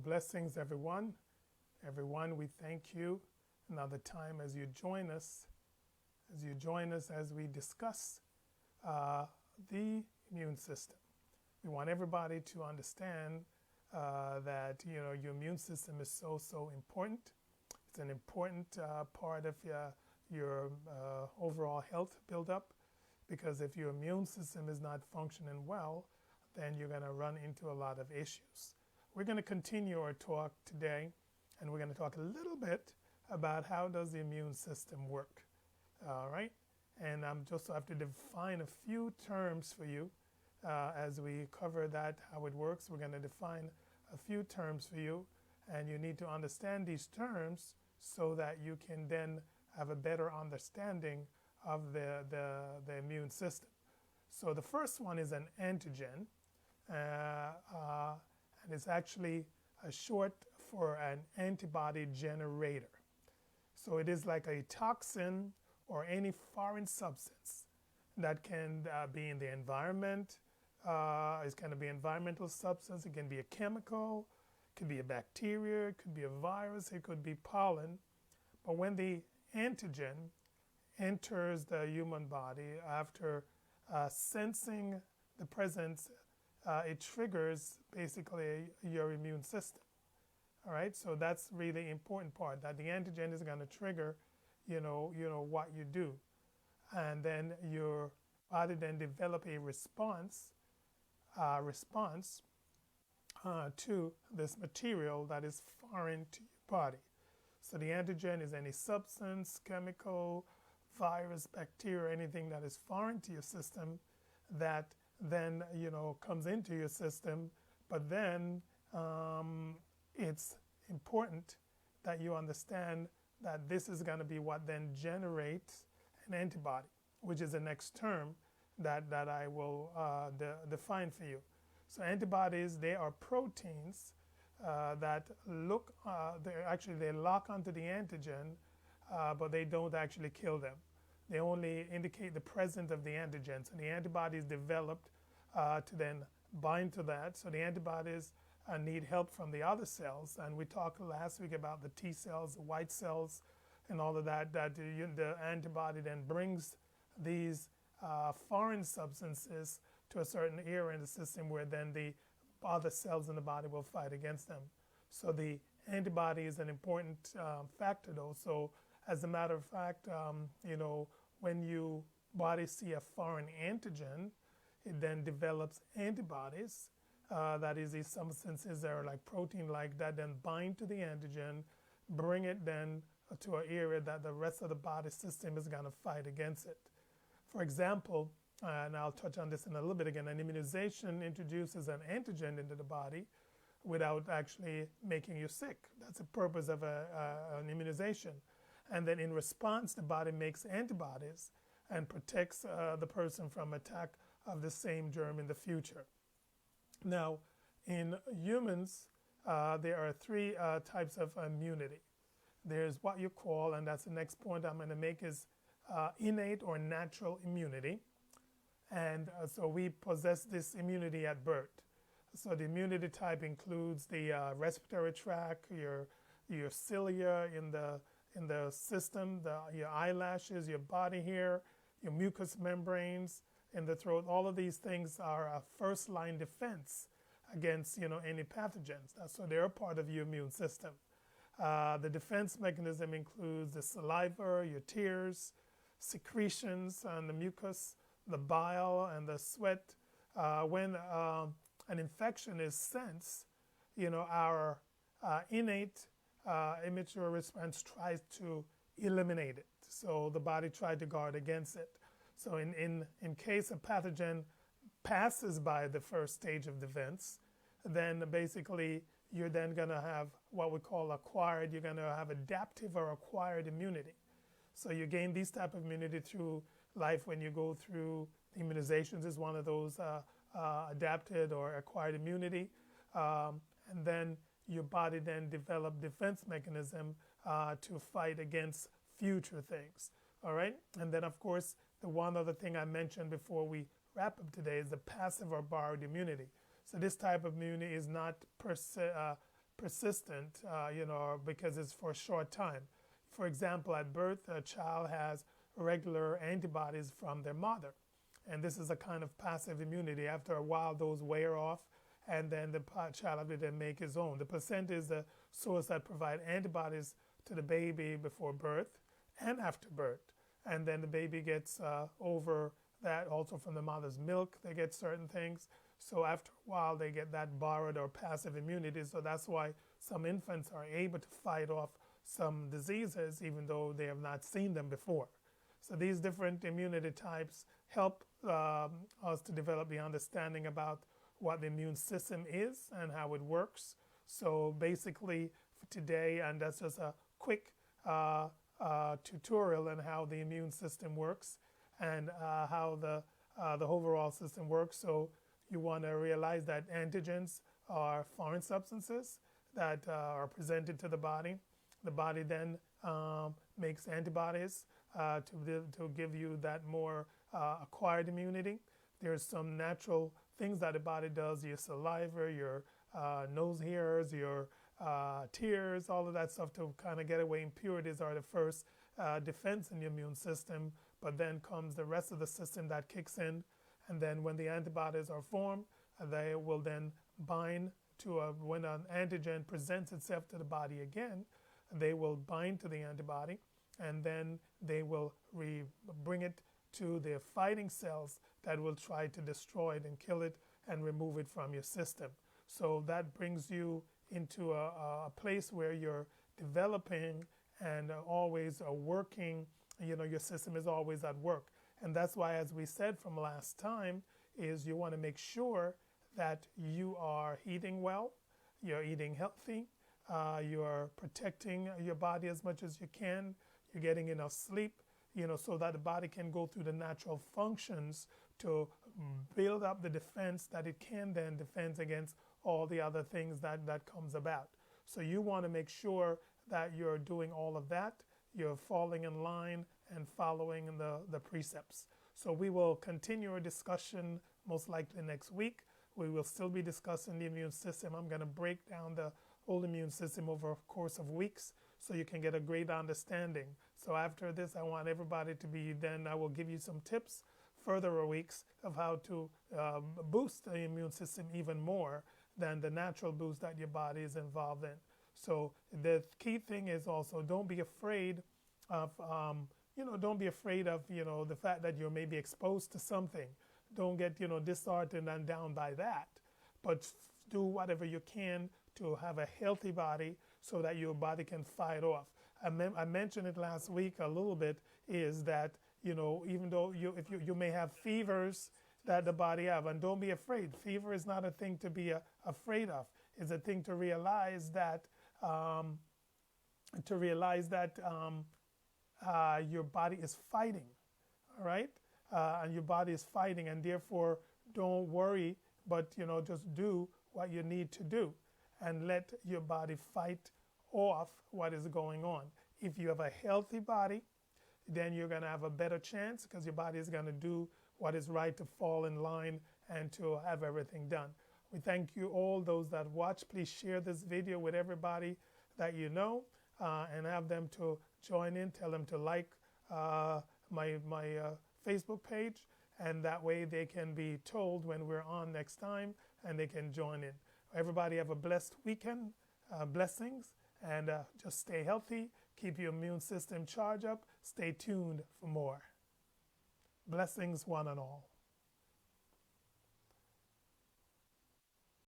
blessings, everyone. Everyone, we thank you another time as you join us, as we discuss the immune system. We want everybody to understand that your immune system is so important. It's an important part of your overall health buildup, because if your immune system is not functioning well, then you're going to run into a lot of issues. We're going to continue our talk today, and we're going to talk a little bit about how does the immune system work. All right, and I'm just have to define a few terms for you as we cover that, how it works. We're going to define a few terms for you, and you need to understand these terms so that you can then have a better understanding of the immune system. So the first one is an antigen, and it's actually a short for an antibody generator. So it is like a toxin or any foreign substance that can be in the environment. It's going to be environmental substance. It can be a chemical, it could be a bacteria, it could be a virus, it could be pollen. But when the antigen enters the human body after sensing the presence, it triggers basically your immune system. All right, so that's really the important part, that the antigen is going to trigger, what you do, and then your body then develop a response to this material that is foreign to your body. So the antigen is any substance, chemical, virus, bacteria, anything that is foreign to your system that then comes into your system. But then it's important that you understand that this is going to be what then generates an antibody, which is the next term that I will define for you. So antibodies, they are proteins that they lock onto the antigen, but they don't actually kill them. They only indicate the presence of the antigen. So the antibody is developed to then bind to that. So the antibodies need help from the other cells. And we talked last week about the T cells, the white cells, and all of that, that the antibody then brings these foreign substances to a certain area in the system where then the other cells in the body will fight against them. So the antibody is an important factor, though. So as a matter of fact, when you body see a foreign antigen, it then develops antibodies. That is, these substances that are like protein like that, then bind to the antigen, bring it then to an area that the rest of the body system is going to fight against it. For example, and I'll touch on this in a little bit again, an immunization introduces an antigen into the body without actually making you sick. That's the purpose of an immunization. And then in response, the body makes antibodies and protects the person from attack of the same germ in the future. Now, in humans, there are three types of immunity. There's what you call, and that's the next point I'm going to make, is innate or natural immunity. And so we possess this immunity at birth. So the immunity type includes the respiratory tract, your cilia in the system, your eyelashes, your body hair, your mucous membranes in the throat. All of these things are a first line defense against any pathogens. So they're a part of your immune system. The defense mechanism includes the saliva, your tears, secretions, and the mucus, the bile, and the sweat. When an infection is sensed, our innate immature response tries to eliminate it. So the body tries to guard against it. So in case a pathogen passes by the first stage of defense, then basically you're then going to have what we call acquired, you're going to have adaptive or acquired immunity. So you gain these type of immunity through life when you go through immunizations is one of those adapted or acquired immunity. And then your body then develop defense mechanism to fight against future things. All right. And then, of course, the one other thing I mentioned before we wrap up today is the passive or borrowed immunity. So this type of immunity is not per persistent, because it's for a short time. For example, at birth, a child has regular antibodies from their mother. And this is a kind of passive immunity. After a while, those wear off, and then the child will then make his own. The placenta is the source that provide antibodies to the baby before birth and after birth. And then the baby gets over that also from the mother's milk. They get certain things. So after a while, they get that borrowed or passive immunity. So that's why some infants are able to fight off some diseases, even though they have not seen them before. So these different immunity types help us to develop the understanding about what the immune system is and how it works. So basically for today, and that's just a quick tutorial on how the immune system works and how the overall system works. So you want to realize that antigens are foreign substances that are presented to the body. The body then makes antibodies to give you that more acquired immunity. There's some natural things that the body does, your saliva, your nose hairs, your tears, all of that stuff to kind of get away. Impurities are the first defense in the immune system, but then comes the rest of the system that kicks in. And then when the antibodies are formed, they will then bind to when an antigen presents itself to the body again, they will bind to the antibody, and then they will bring it to the fighting cells that will try to destroy it and kill it and remove it from your system. So that brings you into a place where you're developing and always working, your system is always at work. And that's why, as we said from last time, is you want to make sure that you are eating well, you're eating healthy, you're protecting your body as much as you can, you're getting enough sleep, so that the body can go through the natural functions to build up the defense that it can then defend against all the other things that comes about. So you want to make sure that you're doing all of that, you're falling in line and following the precepts. So we will continue our discussion most likely next week. We will still be discussing the immune system. I'm going to break down the whole immune system over a course of weeks so you can get a great understanding. So after this, I want everybody to be, then I will give you some tips further weeks of how to boost the immune system even more than the natural boost that your body is involved in. So the key thing is also don't be afraid of, don't be afraid of, the fact that you're maybe exposed to something. Don't get, disheartened and down by that, but do whatever you can to have a healthy body so that your body can fight off. I mentioned it last week a little bit, is that, even though you may have fevers that the body have, and don't be afraid. Fever is not a thing to be afraid of. It's a thing to realize that your body is fighting, all right? And your body is fighting, and therefore don't worry, but just do what you need to do and let your body fight off what is going on. If you have a healthy body, then you're going to have a better chance because your body is going to do what is right to fall in line and to have everything done. We thank you all, those that watch. Please share this video with everybody that you know and have them to join in. Tell them to like my Facebook page, and that way they can be told when we're on next time and they can join in. Everybody have a blessed weekend, blessings, and just stay healthy, keep your immune system charged up, stay tuned for more. Blessings one and all.